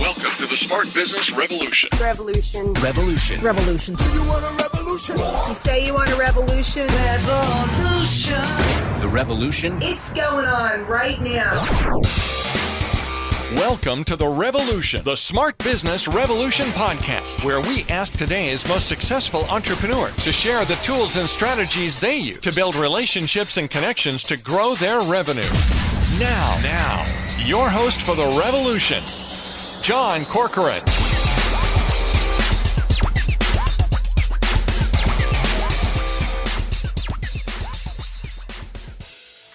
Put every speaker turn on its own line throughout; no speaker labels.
Welcome to the Smart Business Revolution.
Revolution.
Revolution.
Revolution.
You want a revolution?
You say you want a revolution?
Revolution.
The revolution.
It's going on right now.
Welcome to The Revolution, the Smart Business Revolution podcast, where we ask today's most successful entrepreneurs to share the tools and strategies they use to build relationships and connections to grow their revenue. Now, your host for The Revolution, John Corcoran.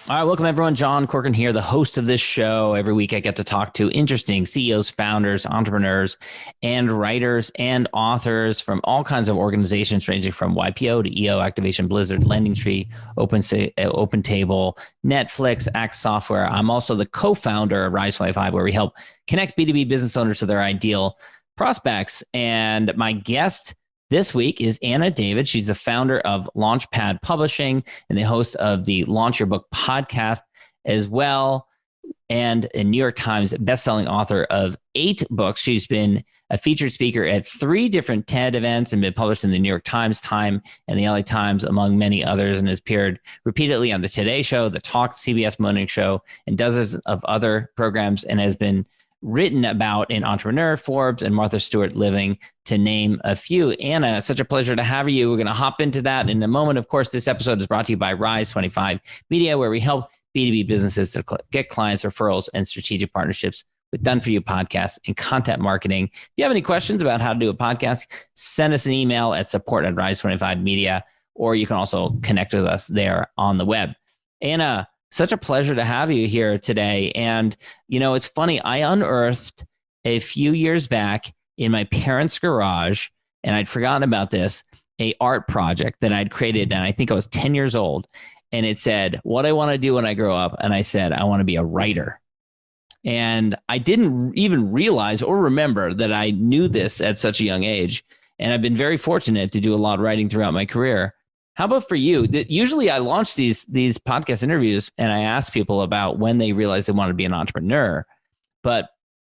All right, welcome everyone. John Corcoran here, the host of this show. Every week I get to talk to interesting CEOs, founders, entrepreneurs, and writers and authors from all kinds of organizations ranging from YPO to EO, Activation, Blizzard, LendingTree, OpenTable, Netflix, Axe Software. I'm also the co-founder of Rise 25, where we help connect B2B business owners to their ideal prospects. And my guest this week is Anna David. She's the founder of Launchpad Publishing and the host of the Launch Your Book podcast as well, and a New York Times bestselling author of 8 books. She's been a featured speaker at 3 different TED events and been published in the New York Times, Time, and the LA Times, among many others, and has appeared repeatedly on the Today Show, the Talk, CBS Morning Show, and dozens of other programs, and has been written about in Entrepreneur, Forbes, and Martha Stewart Living, to name a few. Anna, such a pleasure to have you. We're going to hop into that in a moment. Of course, this episode is brought to you by Rise 25 Media, where we help B2B businesses to get clients, referrals, and strategic partnerships with done-for-you podcasts and content marketing. If you have any questions about how to do a podcast, send us an email at support@rise25media, or you can also connect with us there on the web. Anna, such a pleasure to have you here today. And, you know, it's funny, I unearthed a few years back in my parents' garage, and I'd forgotten about this, a art project that I'd created, and I think I was 10 years old. And it said, what I want to do when I grow up. And I said, I want to be a writer. And I didn't even realize or remember that I knew this at such a young age. And I've been very fortunate to do a lot of writing throughout my career. How about for you? Usually I launch these podcast interviews and I ask people about when they realize they want to be an entrepreneur, but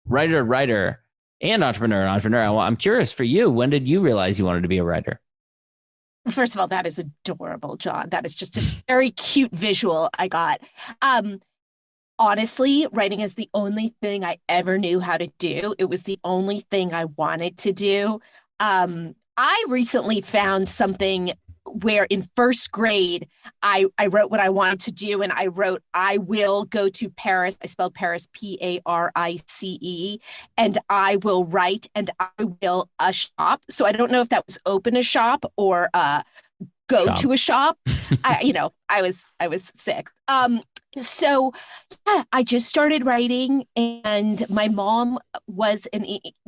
writer, and entrepreneur. I'm curious for you, when did you realize you wanted to be a writer?
First of all, that is adorable, John. That is just a very cute visual I got. Honestly, writing is the only thing I ever knew how to do. It was the only thing I wanted to do. I recently found something where in first grade, I wrote what I wanted to do, and I wrote, I will go to Paris. I spelled Paris, Parice, and I will write, and I will a shop. So I don't know if that was open a shop or go to a shop. I was sick. So yeah, I just started writing, and my mom was an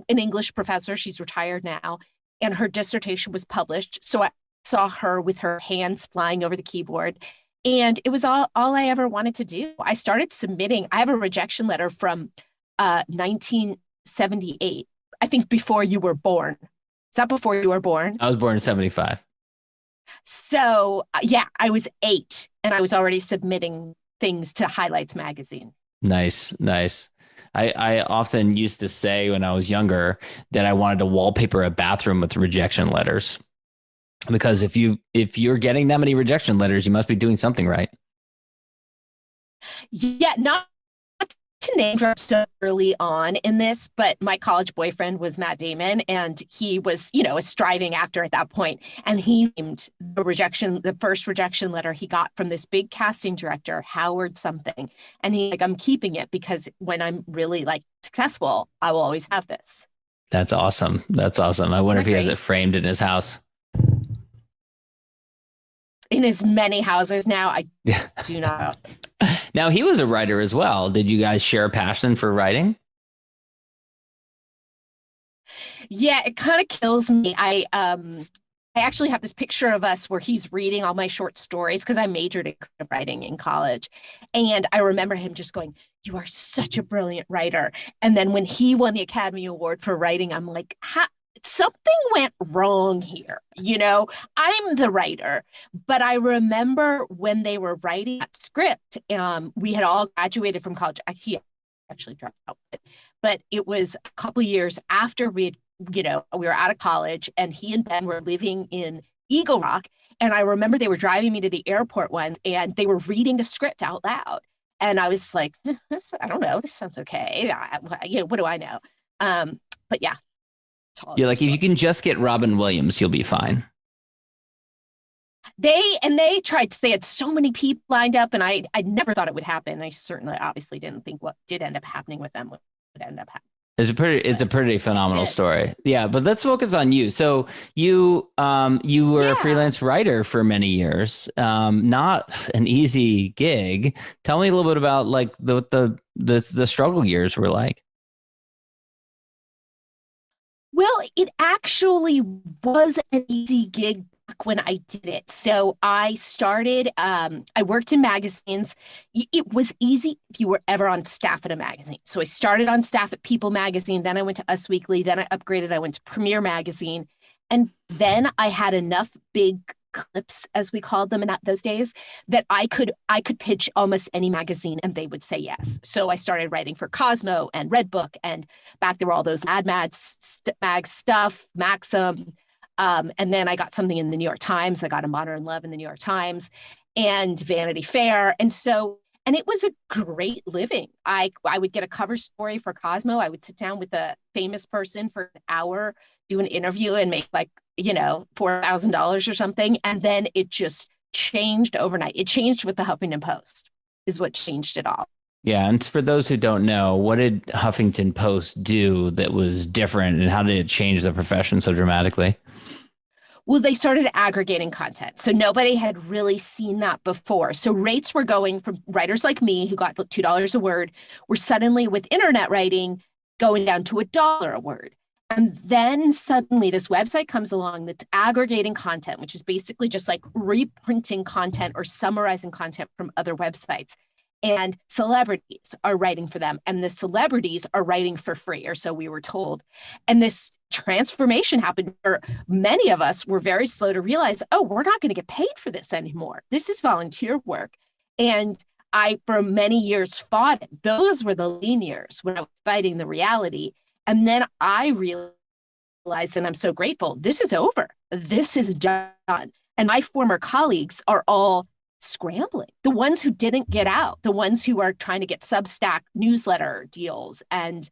English professor. She's retired now, and her dissertation was published. So I saw her with her hands flying over the keyboard, and it was all I ever wanted to do. I started submitting. I have a rejection letter from 1978. I think before you were born. Is that before you were born? I
was born in 75.
So yeah, I was 8, and I was already submitting things to Highlights magazine. Nice.
I often used to say when I was younger that I wanted to wallpaper a bathroom with rejection letters. Because if you're getting that many rejection letters, you must be doing something right.
Yeah, not to name drop so early on in this, but my college boyfriend was Matt Damon, and he was, a striving actor at that point. And he named the first rejection letter he got from this big casting director, Howard something. And I'm keeping it because when I'm really successful, I will always have this.
That's awesome. I wonder if he has it framed in his house.
In as many houses now, I do not.
Now, he was a writer as well. Did you guys share a passion for writing?
Yeah, it kind of kills me. I actually have this picture of us where he's reading all my short stories because I majored in creative writing in college. And I remember him just going, "You are such a brilliant writer." And then when he won the Academy Award for writing, I'm like, something went wrong here. I'm the writer, but I remember when they were writing that script, we had all graduated from college. He actually dropped out. But it was a couple of years after we were out of college, and he and Ben were living in Eagle Rock. And I remember they were driving me to the airport once, and they were reading the script out loud. And I was like, I don't know, this sounds okay. What do I know? But yeah.
You're like, if you can just get Robin Williams, you'll be fine.
They tried. They had so many people lined up, and I never thought it would happen. I certainly, obviously, didn't think what did end up happening with them would end up happening. It's a pretty phenomenal story. Yeah, but let's focus on you. So you were a freelance writer for many years. Not an easy gig. Tell me a little bit about like the struggle years were like. Well, it actually was an easy gig back when I did it. So I started, I worked in magazines. It was easy if you were ever on staff at a magazine. So I started on staff at People magazine, then I went to Us Weekly, then I upgraded, I went to Premiere magazine. And then I had enough big clips, as we called them in those days, that I could pitch almost any magazine and they would say yes. So I started writing for Cosmo and Redbook, and back there were all those mag stuff, Maxim. And then I got something in the New York Times. I got a Modern Love in the New York Times and Vanity Fair. And it was a great living. I would get a cover story for Cosmo. I would sit down with a famous person for an hour, do an interview, and make like, $4,000 or something. And then it just changed overnight. It changed with the Huffington Post is what changed it all.
Yeah. And for those who don't know, what did Huffington Post do that was different, and how did it change the profession so dramatically?
Well, they started aggregating content. So nobody had really seen that before. So rates were going from writers like me who got $2 a word, were suddenly with internet writing going down to $1 a word. And then suddenly this website comes along that's aggregating content, which is basically just like reprinting content or summarizing content from other websites. And celebrities are writing for them, and the celebrities are writing for free, or so we were told. And this transformation happened where many of us were very slow to realize, oh, we're not going to get paid for this anymore. This is volunteer work. And I, for many years, fought it. Those were the lean years when I was fighting the reality. And then I realized, and I'm so grateful, this is over. This is done. And my former colleagues are all scrambling. The ones who didn't get out, the ones who are trying to get Substack newsletter deals and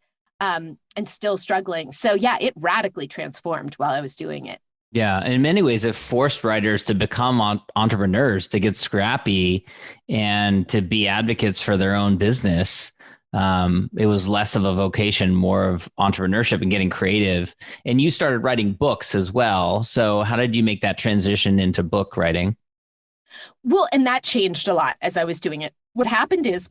still struggling. So yeah, it radically transformed while I was doing it.
Yeah. In many ways, it forced writers to become entrepreneurs, to get scrappy and to be advocates for their own business. It was less of a vocation, more of entrepreneurship and getting creative. And you started writing books as well. So how did you make that transition into book writing?
Well, and that changed a lot as I was doing it. What happened is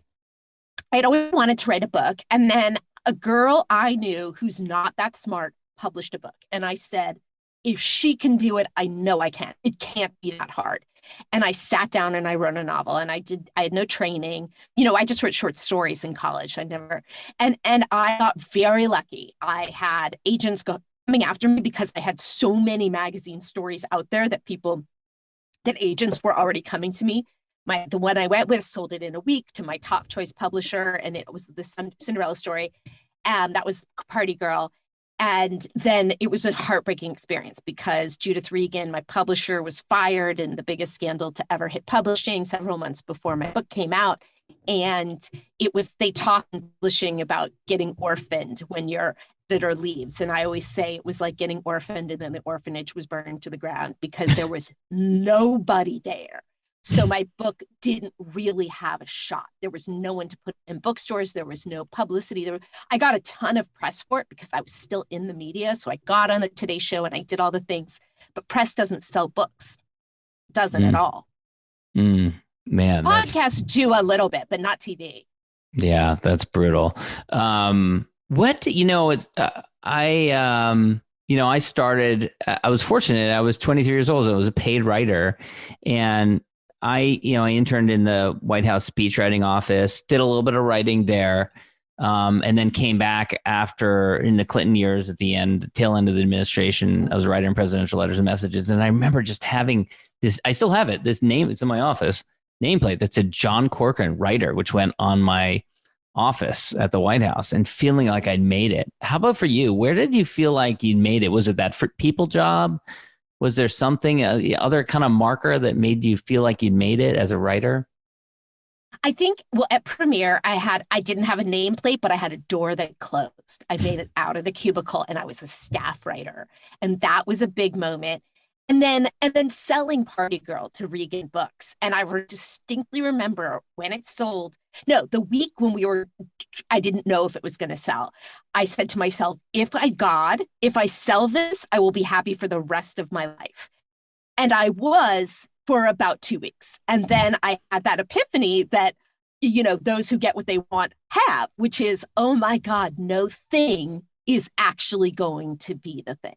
I'd always wanted to write a book. And then a girl I knew who's not that smart published a book. And I said, if she can do it, I know I can. It can't be that hard. And I sat down and I wrote a novel, and I had no training. I just wrote short stories in college. And I got very lucky. I had agents coming after me because I had so many magazine stories out there that agents were already coming to me. The one I went with sold it in a week to my top choice publisher, and it was the Cinderella story. And that was Party Girl. And then it was a heartbreaking experience because Judith Regan, my publisher, was fired in the biggest scandal to ever hit publishing several months before my book came out. And they talk in publishing about getting orphaned when your editor leaves. And I always say it was like getting orphaned and then the orphanage was burned to the ground because there was nobody there. So my book didn't really have a shot. There was no one to put in bookstores. There was no publicity. I got a ton of press for it because I was still in the media. So I got on the Today Show and I did all the things, but press doesn't sell books. It doesn't at all. Man, podcasts do a little bit, but not TV.
Yeah, that's brutal. I started, I was fortunate. I was 23 years old. I was a paid writer, and I interned in the White House speechwriting office, did a little bit of writing there, and then came back after in the Clinton years at the tail end of the administration. I was a writer in presidential letters and messages. And I remember just having this, I still have it, this name, it's in my office, nameplate that said John Corcoran, writer, which went on my office at the White House and feeling like I'd made it. How about for you? Where did you feel like you'd made it? Was it that people job? Was there something, other kind of marker that made you feel like you'd made it as a writer?
I think, well, at Premiere, I didn't have a nameplate, but I had a door that closed. I made it out of the cubicle and I was a staff writer. And that was a big moment. And then selling Party Girl to Regan Books. And I distinctly remember when it sold. No, the week when I didn't know if it was going to sell. I said to myself, if I sell this, I will be happy for the rest of my life. And I was for about 2 weeks. And then I had that epiphany that, those who get what they want have, which is, oh my God, no thing is actually going to be the thing.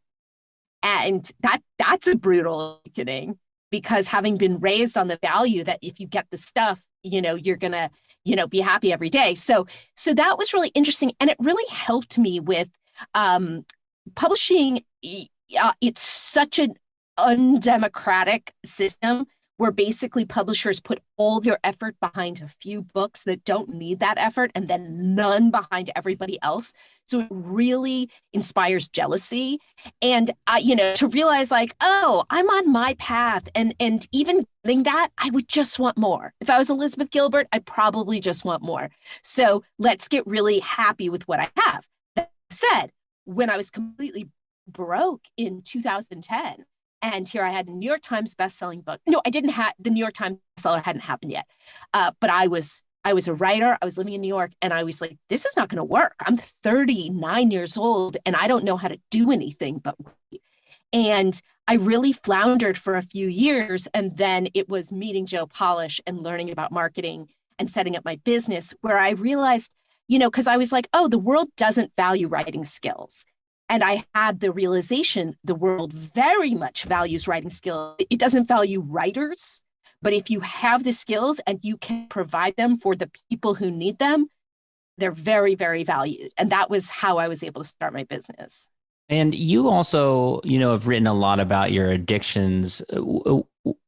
And that's a brutal awakening, because having been raised on the value that if you get the stuff, you're going to, be happy every day. So that was really interesting. And it really helped me with publishing. It's such an undemocratic system where basically publishers put all their effort behind a few books that don't need that effort and then none behind everybody else. So it really inspires jealousy. And, to realize like, oh, I'm on my path. And even getting that, I would just want more. If I was Elizabeth Gilbert, I'd probably just want more. So let's get really happy with what I have. That said, when I was completely broke in 2010, and here I had a New York Times bestselling book. No, I didn't have the New York Times bestseller hadn't happened yet. But I was a writer. I was living in New York, and I was like, this is not going to work. I'm 39 years old, and I don't know how to do anything but write. And I really floundered for a few years. And then it was meeting Joe Polish and learning about marketing and setting up my business, where I realized, because I was like, oh, the world doesn't value writing skills. And I had the realization the world very much values writing skills. It doesn't value writers, but if you have the skills and you can provide them for the people who need them, they're very, very valued. And that was how I was able to start my business.
And you also, have written a lot about your addictions.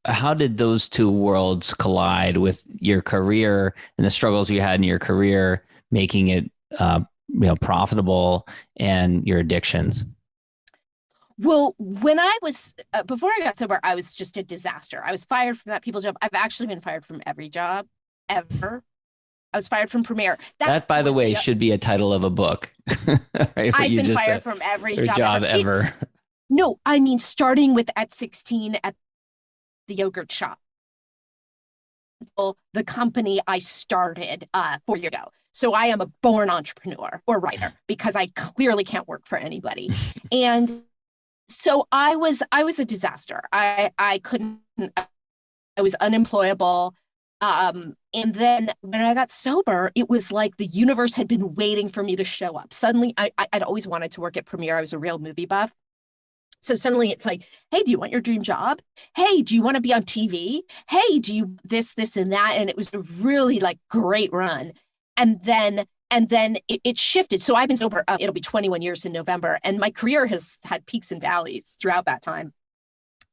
How did those two worlds collide with your career and the struggles you had in your career, making it profitable, and your addictions?
Well, when I was, before I got sober, I was just a disaster. I was fired from that people job. I've actually been fired from every job ever. I was fired from Premiere. That by the way,
should be a title of a book. Right?
I've been fired from every job
ever.
No, I mean, starting with at 16 at the yogurt shop. The company I started 4 years ago. So I am a born entrepreneur or writer, because I clearly can't work for anybody. And so I was a disaster. I was unemployable. And then when I got sober, it was like the universe had been waiting for me to show up. Suddenly, I'd always wanted to work at Premiere. I was a real movie buff. So suddenly it's like, hey, do you want your dream job? Hey, do you want to be on TV? Hey, do you this, and that? And it was a really like great run. And then it shifted. So I've been sober. It'll be 21 years in November. And my career has had peaks and valleys throughout that time.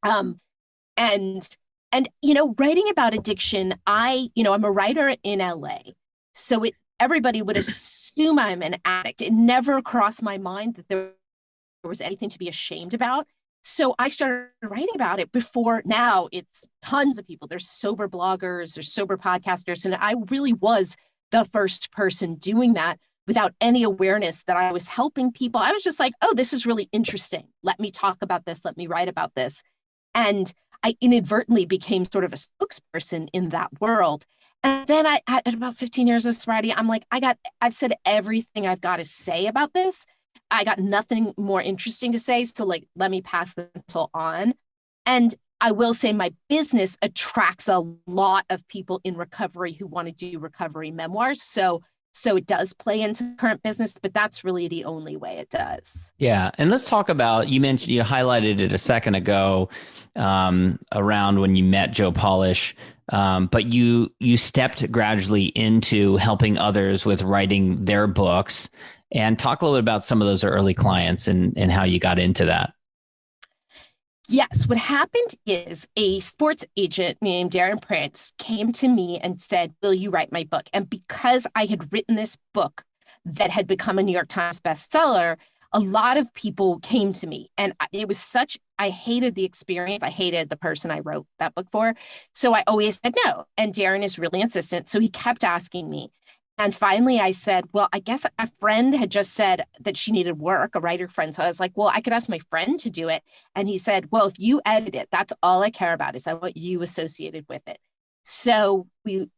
And writing about addiction, I'm a writer in LA. So everybody would assume I'm an addict. It never crossed my mind that there was anything to be ashamed about. So I started writing about it before. Now it's tons of people. There's sober bloggers, there's sober podcasters. And I really was the first person doing that without any awareness that I was helping people. I was just like, oh, this is really interesting. Let me talk about this. Let me write about this. And I inadvertently became sort of a spokesperson in that world. And then at about 15 years of sobriety, I'm like, I've said everything I've got to say about this. I got nothing more interesting to say. So let me pass the mantle on. And I will say my business attracts a lot of people in recovery who want to do recovery memoirs. So it does play into current business, but that's really the only way it does.
Yeah. And let's talk about, you highlighted it a second ago, around when you met Joe Polish, but you stepped gradually into helping others with writing their books. And talk a little bit about some of those early clients and how you got into that.
Yes, what happened is a sports agent named Darren Prince came to me and said, will you write my book? And because I had written this book that had become a New York Times bestseller, a lot of people came to me. And it was I hated the experience. I hated the person I wrote that book for. So I always said no. And Darren is really insistent. So he kept asking me. And finally I said, well, I guess a friend had just said that she needed work, a writer friend. So I was like, well, I could ask my friend to do it. And he said, well, if you edit it, that's all I care about is I want you associated with it. So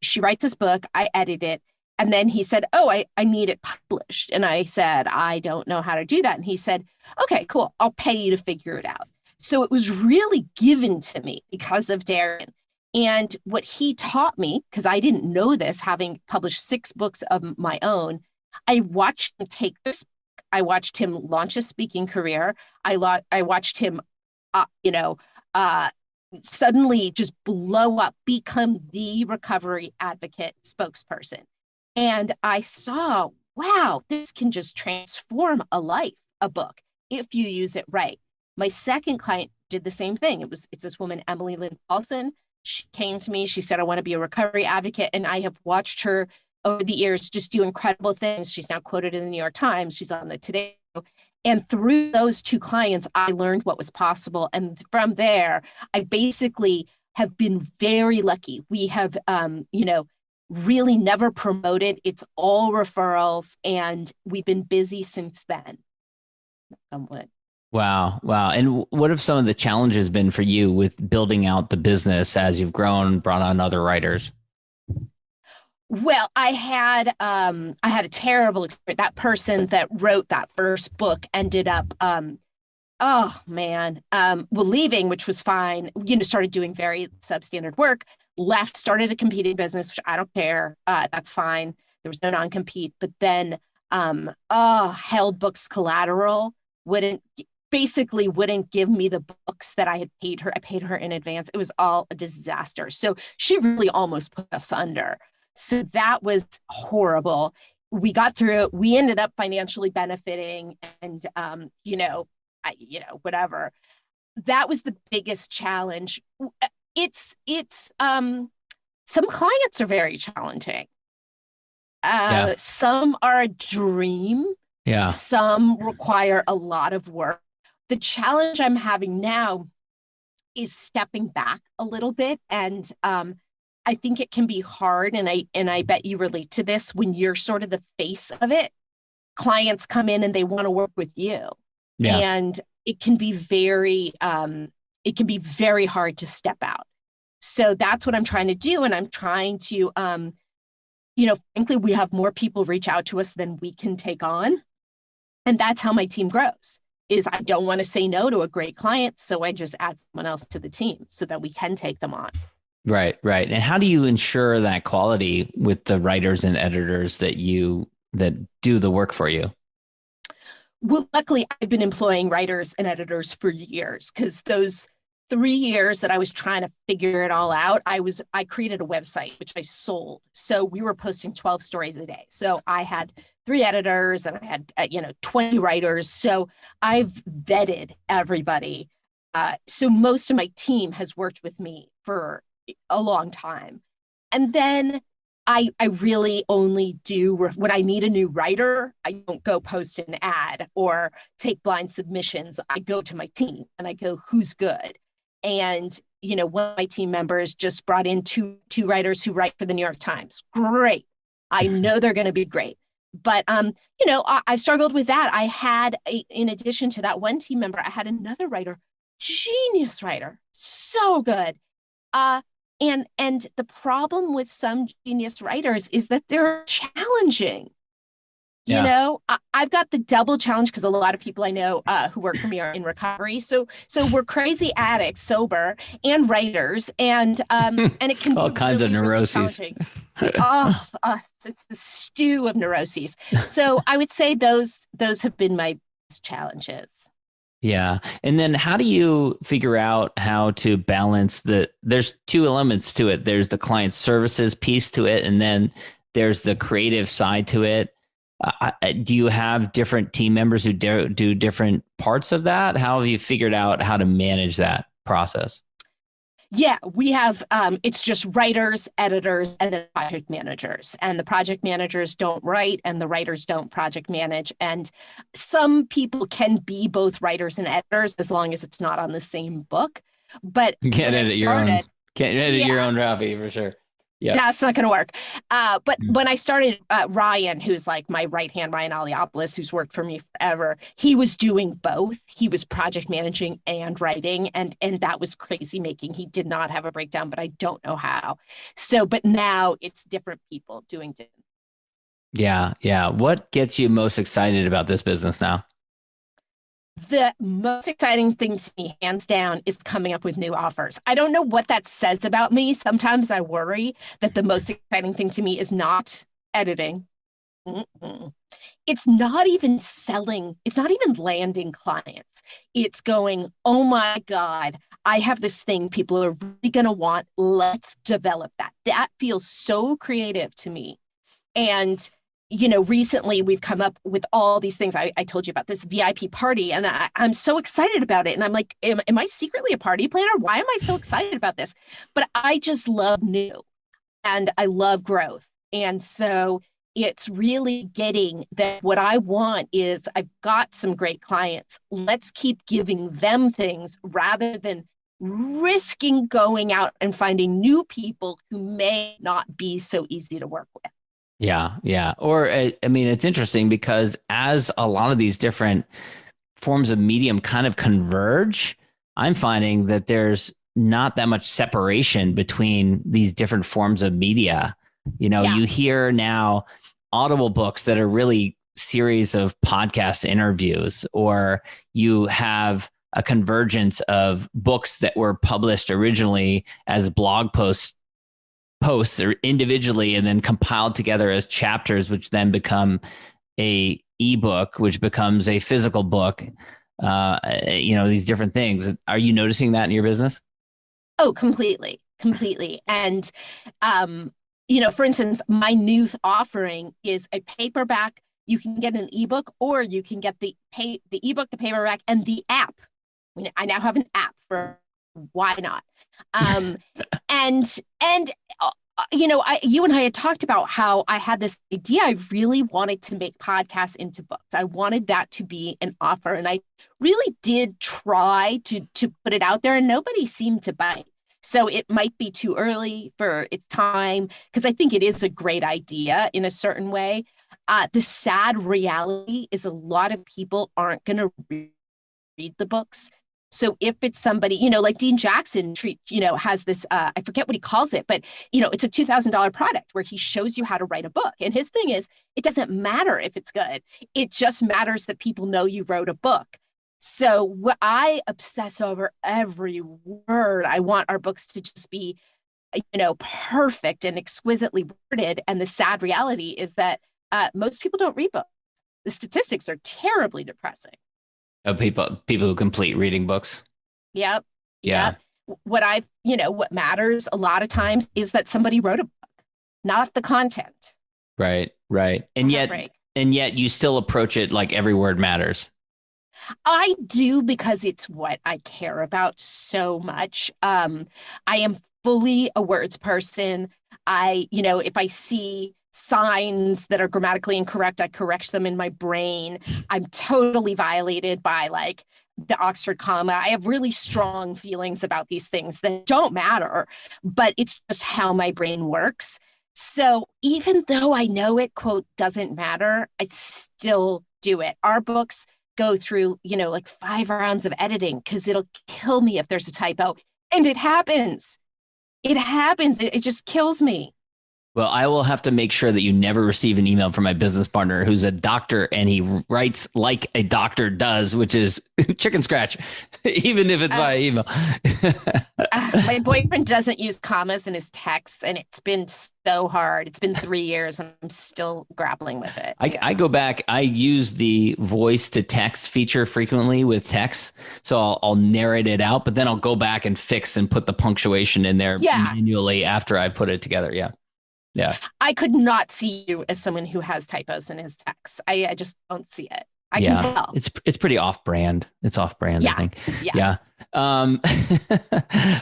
she writes this book, I edit it. And then he said, oh, I need it published. And I said, I don't know how to do that. And he said, okay, cool. I'll pay you to figure it out. So it was really given to me because of Darren. And what he taught me, because I didn't know this, having published 6 books of my own, I watched him take this book. I watched him launch a speaking career. I watched him, suddenly just blow up, become the recovery advocate spokesperson. And I saw, wow, this can just transform a book, if you use it right. My second client did the same thing. It's this woman, Emily Lynn Paulson. She came to me, she said, I want to be a recovery advocate. And I have watched her over the years just do incredible things. She's now quoted in the New York Times. She's on the Today Show. And through those 2 clients, I learned what was possible. And from there, I basically have been very lucky. We have, really never promoted. It's all referrals. And we've been busy since then.
Wow. And what have some of the challenges been for you with building out the business as you've grown, brought on other writers?
Well, I had a terrible experience. That person that wrote that first book ended up, leaving, which was fine. Started doing very substandard work, left, started a competing business, which I don't care. That's fine. There was no non-compete. But then held books collateral, wouldn't give me the books that I had paid her. I paid her in advance. It was all a disaster. So she really almost put us under. So that was horrible. We got through it. We ended up financially benefiting and, whatever. That was the biggest challenge. Some clients are very challenging. Some are a dream. Yeah. Some require a lot of work. The challenge I'm having now is stepping back a little bit. And I think it can be hard. And I bet you relate to this when you're sort of the face of it. Clients come in and they want to work with you. Yeah. And it can be very hard to step out. So that's what I'm trying to do. And I'm trying to, frankly, we have more people reach out to us than we can take on. And that's how my team grows, is I don't want to say no to a great client. So I just add someone else to the team so that we can take them on.
Right. And how do you ensure that quality with the writers and editors that do the work for you?
Well, luckily, I've been employing writers and editors for years, because those 3 years that I was trying to figure it all out, I created a website, which I sold. So we were posting 12 stories a day. So I had 3 editors and I had, 20 writers. So I've vetted everybody. So most of my team has worked with me for a long time. And then I really only do when I need a new writer. I don't go post an ad or take blind submissions. I go to my team and I go, who's good? And, one of my team members just brought in two writers who write for the New York Times. Great. I know they're going to be great. But, I struggled with that. I had, in addition to that one team member, I had another writer, genius writer, so good. And the problem with some genius writers is that they're challenging. I've got the double challenge because a lot of people I know who work for me are in recovery. So we're crazy addicts, sober, and writers, and it can
all
be
kinds
really,
of neuroses.
Really it's the stew of neuroses. So I would say those have been my challenges.
Yeah. And then how do you figure out how to balance there's 2 elements to it. There's the client services piece to it, and then there's the creative side to it. Do you have different team members who do different parts of that? How have you figured out how to manage that? process?
Yeah, we have, it's just writers, editors, and then project managers. And the project managers don't write and the writers don't project manage. And some people can be both writers and editors as long as it's not on the same book. But
Can't edit your own copy for sure. Yeah,
that's not going to work. But when I started, Ryan, who's like my right hand, Ryan Aliopoulos, who's worked for me forever, he was doing both. He was project managing and writing, and that was crazy making. He did not have a breakdown, but I don't know how. So, but now it's different people doing different.
Yeah. What gets you most excited about this business now?
The most exciting thing to me, hands down, is coming up with new offers. I don't know what that says about me. Sometimes I worry that the most exciting thing to me is not editing. It's not even selling. It's not even landing clients. It's going, oh my God, I have this thing people are really going to want. Let's develop that. That feels so creative to me. And recently we've come up with all these things. I told you about this VIP party, and I'm so excited about it. And I'm like, am I secretly a party planner? Why am I so excited about this? But I just love new and I love growth. And so it's really getting that what I want is I've got some great clients. Let's keep giving them things rather than risking going out and finding new people who may not be so easy to work with.
Yeah. Or, it's interesting because as a lot of these different forms of medium kind of converge, I'm finding that there's not that much separation between these different forms of media. You hear now Audible books that are really series of podcast interviews, or you have a convergence of books that were published originally as blog posts or individually and then compiled together as chapters, which then become a ebook, which becomes a physical book. These different things. Are you noticing that in your business?
Oh, completely. And, for instance, my new offering is a paperback. You can get an ebook, or you can get the ebook, the paperback, and the app. I now have an app for why not? You and I had talked about how I had this idea. I really wanted to make podcasts into books. I wanted that to be an offer. And I really did try to put it out there, and nobody seemed to bite. So it might be too early for its time, because I think it is a great idea in a certain way. The sad reality is a lot of people aren't going to read the books. So if it's somebody, like Dean Jackson, has this, I forget what he calls it, but, it's a $2,000 product where he shows you how to write a book. And his thing is, it doesn't matter if it's good. It just matters that people know you wrote a book. So I obsess over every word. I want our books to just be, perfect and exquisitely worded. And the sad reality is that most people don't read books. The statistics are terribly depressing.
People who complete reading books.
Yep.
Yeah.
What matters a lot of times is that somebody wrote a book, not the content.
Right. And yet you still approach it like every word matters.
I do, because it's what I care about so much. I am fully a words person. If I see signs that are grammatically incorrect, I correct them in my brain. I'm totally violated by the Oxford comma. I have really strong feelings about these things that don't matter, but it's just how my brain works. So even though I know it, quote, doesn't matter, I still do it. Our books go through, 5 rounds of editing, because it'll kill me if there's a typo. And it happens. It just kills me.
Well, I will have to make sure that you never receive an email from my business partner who's a doctor and he writes like a doctor does, which is chicken scratch, even if it's via email.
My boyfriend doesn't use commas in his texts, and it's been so hard. It's been 3 years and I'm still grappling with it.
I go back. I use the voice to text feature frequently with text. So I'll narrate it out, but then I'll go back and fix and put the punctuation in there manually after I put it together. Yeah.
I could not see you as someone who has typos in his texts. I just don't see it. I can tell.
It's pretty off brand. It's off brand, I think.
Yeah.
Um,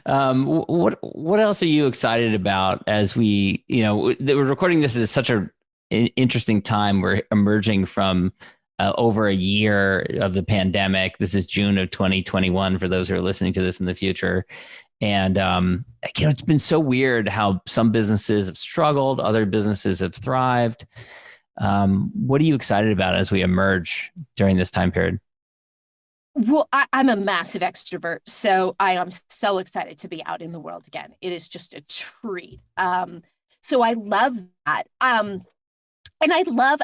what else are you excited about as we're recording this is such an interesting time. We're emerging from over a year of the pandemic. This is June of 2021 for those who are listening to this in the future. And, it's been so weird how some businesses have struggled, other businesses have thrived. What are you excited about as we emerge during this time period?
Well, I'm a massive extrovert, so I am so excited to be out in the world again. It is just a treat. So I love that. And I love,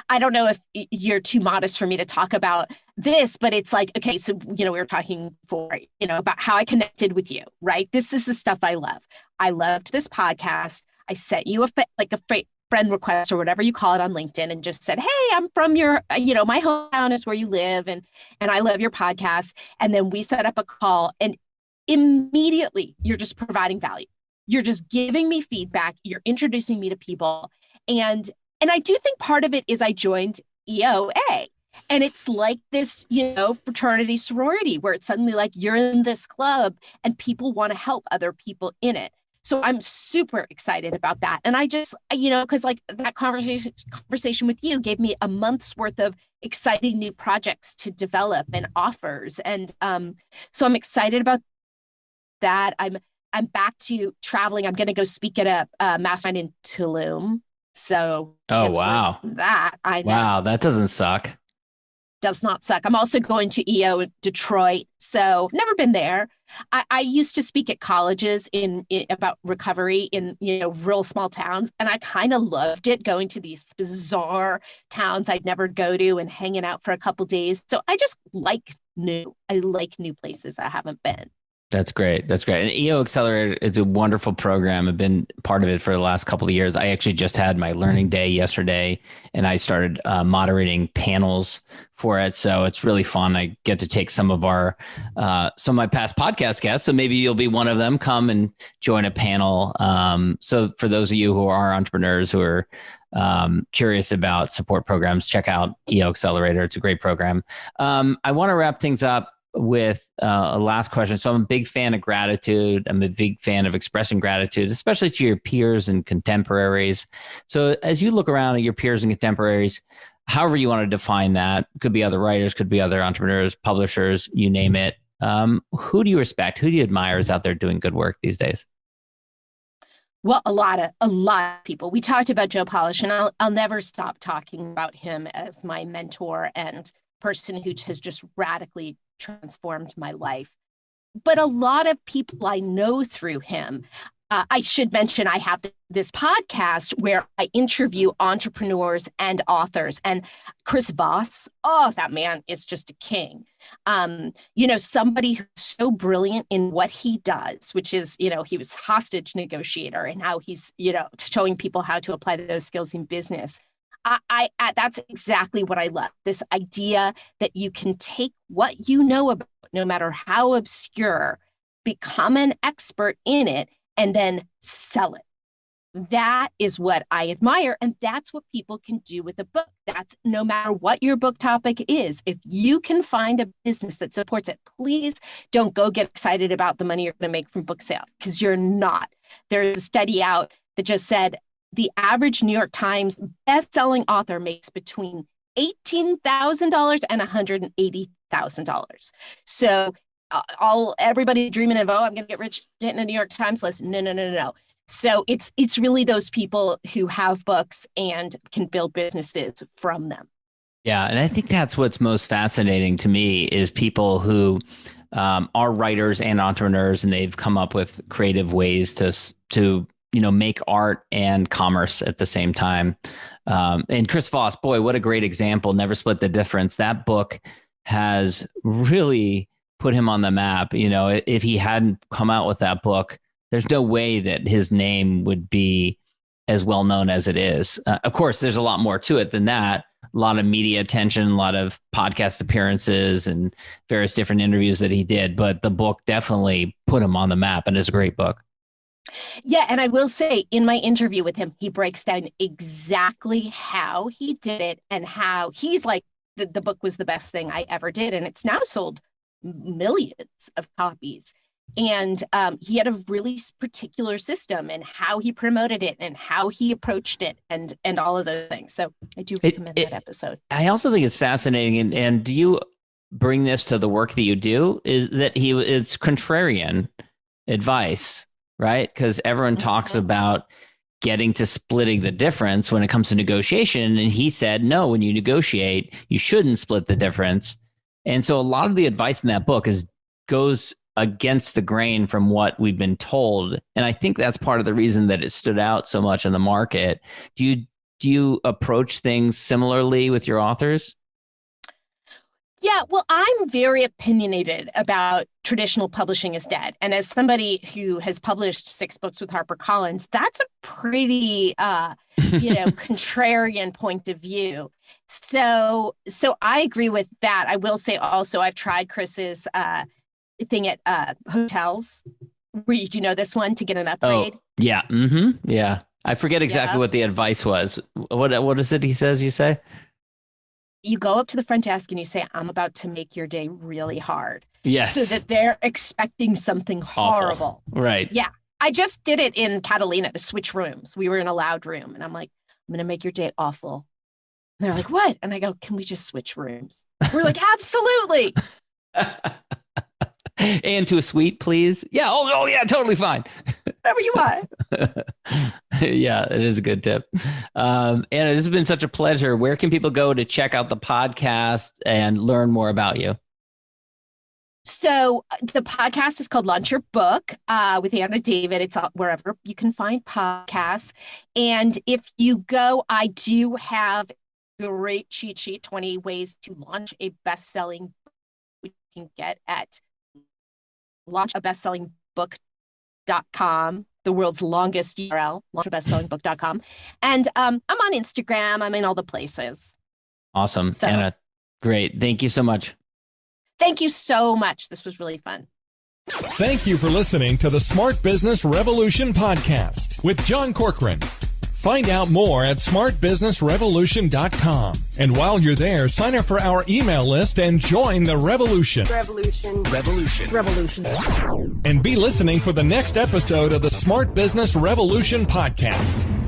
I don't know if you're too modest for me to talk about this, but it's like, okay, so, we were talking before, about how I connected with you, right? This is the stuff I love. I loved this podcast. I sent you a friend request or whatever you call it on LinkedIn and just said, hey, I'm from your, my hometown is where you live. And I love your podcast. And then we set up a call and immediately you're just providing value. You're just giving me feedback. You're introducing me to people. And I do think part of it is I joined EOA. And it's like this, fraternity sorority where it's suddenly like you're in this club and people want to help other people in it. So I'm super excited about that. And I just, because like that conversation with you gave me a month's worth of exciting new projects to develop and offers. And so I'm excited about that. I'm back to traveling. I'm going to go speak at a mastermind in Tulum. So
wow,
that I know.
Wow, that doesn't suck.
Does not suck. I'm also going to EO Detroit. So never been there. I used to speak at colleges in about recovery in, real small towns. And I kind of loved it going to these bizarre towns I'd never go to and hanging out for a couple days. So I just like new places I haven't been. That's great.
And EO Accelerator is a wonderful program. I've been part of it for the last couple of years. I actually just had my learning day yesterday, and I started moderating panels for it. So it's really fun. I get to take some of my past podcast guests. So maybe you'll be one of them. Come and join a panel. So for those of you who are entrepreneurs who are curious about support programs, check out EO Accelerator. It's a great program. I want to wrap things up with a last question. So I'm a big fan of gratitude. I'm a big fan of expressing gratitude, especially to your peers and contemporaries. So as you look around at your peers and contemporaries, however you want to define that, could be other writers, could be other entrepreneurs, publishers, you name it. Who do you respect? Who do you admire is out there doing good work these days?
Well, a lot of people. We talked about Joe Polish, and I'll never stop talking about him as my mentor and person who has just radically transformed my life. But a lot of people I know through him. I should mention I have this podcast where I interview entrepreneurs and authors. And Chris Voss, that man is just a king. Somebody who's so brilliant in what he does, which is, he was hostage negotiator and how he's, showing people how to apply those skills in business. That's exactly what I love. This idea that you can take what you know about, no matter how obscure, become an expert in it, and then sell it. That is what I admire. And that's what people can do with a book. That's no matter what your book topic is. If you can find a business that supports it, please don't go get excited about the money you're going to make from book sales, because you're not. There's a study out that just said the average New York Times best-selling author makes between $18,000 and $180,000. So everybody dreaming of, I'm going to get rich getting a New York Times list. No. So it's really those people who have books and can build businesses from them.
Yeah. And I think that's what's most fascinating to me is people who are writers and entrepreneurs, and they've come up with creative ways to make art and commerce at the same time. And Chris Voss, boy, what a great example. Never Split the Difference. That book has really put him on the map. If he hadn't come out with that book, there's no way that his name would be as well known as it is. Of course, there's a lot more to it than that. A lot of media attention, a lot of podcast appearances and various different interviews that he did. But the book definitely put him on the map, and it's a great book.
Yeah. And I will say in my interview with him, he breaks down exactly how he did it and how he's like, the book was the best thing I ever did. And it's now sold millions of copies. And he had a really particular system and how he promoted it and how he approached it and all of those things. So I do recommend that episode.
I also think it's fascinating. And do you bring this to the work that you do? Is that it's contrarian advice, right? Because everyone talks about getting to splitting the difference when it comes to negotiation. And he said, no, when you negotiate, you shouldn't split the difference. And so a lot of the advice in that book goes against the grain from what we've been told. And I think that's part of the reason that it stood out so much in the market. Do you approach things similarly with your authors?
Yeah, well, I'm very opinionated about traditional publishing is dead. And as somebody who has published 6 books with HarperCollins, that's a pretty, contrarian point of view. So I agree with that. I will say also, I've tried Chris's thing at hotels. Do you know this one, to get an upgrade?
Oh, yeah. Yeah. I forget exactly what the advice was. What is it he says you say?
You go up to the front desk and you say, I'm about to make your day really hard.
Yes.
So that they're expecting something horrible.
Awful. Right.
Yeah. I just did it in Catalina to switch rooms. We were in a loud room and I'm like, I'm going to make your day awful. And they're like, what? And I go, can we just switch rooms? We're like, absolutely.
And to a suite, please. Yeah. Oh yeah, totally fine.
Whatever you want.
Yeah, it is a good tip. Anna, this has been such a pleasure. Where can people go to check out the podcast and learn more about you?
So the podcast is called Launch Your Book with Anna David. It's wherever you can find podcasts. And if you go, I do have a great cheat sheet, 20 ways to launch a best-selling book, which you can get at launchabestsellingbook.com, the world's longest URL, launchabestsellingbook.com. And I'm on Instagram. I'm in all the places.
Awesome. So, Anna, great. Thank you so much.
Thank you so much. This was really fun.
Thank you for listening to the Smart Business Revolution podcast with John Corcoran. Find out more at smartbusinessrevolution.com. And while you're there, sign up for our email list and join the revolution. Revolution. And be listening for the next episode of the Smart Business Revolution podcast.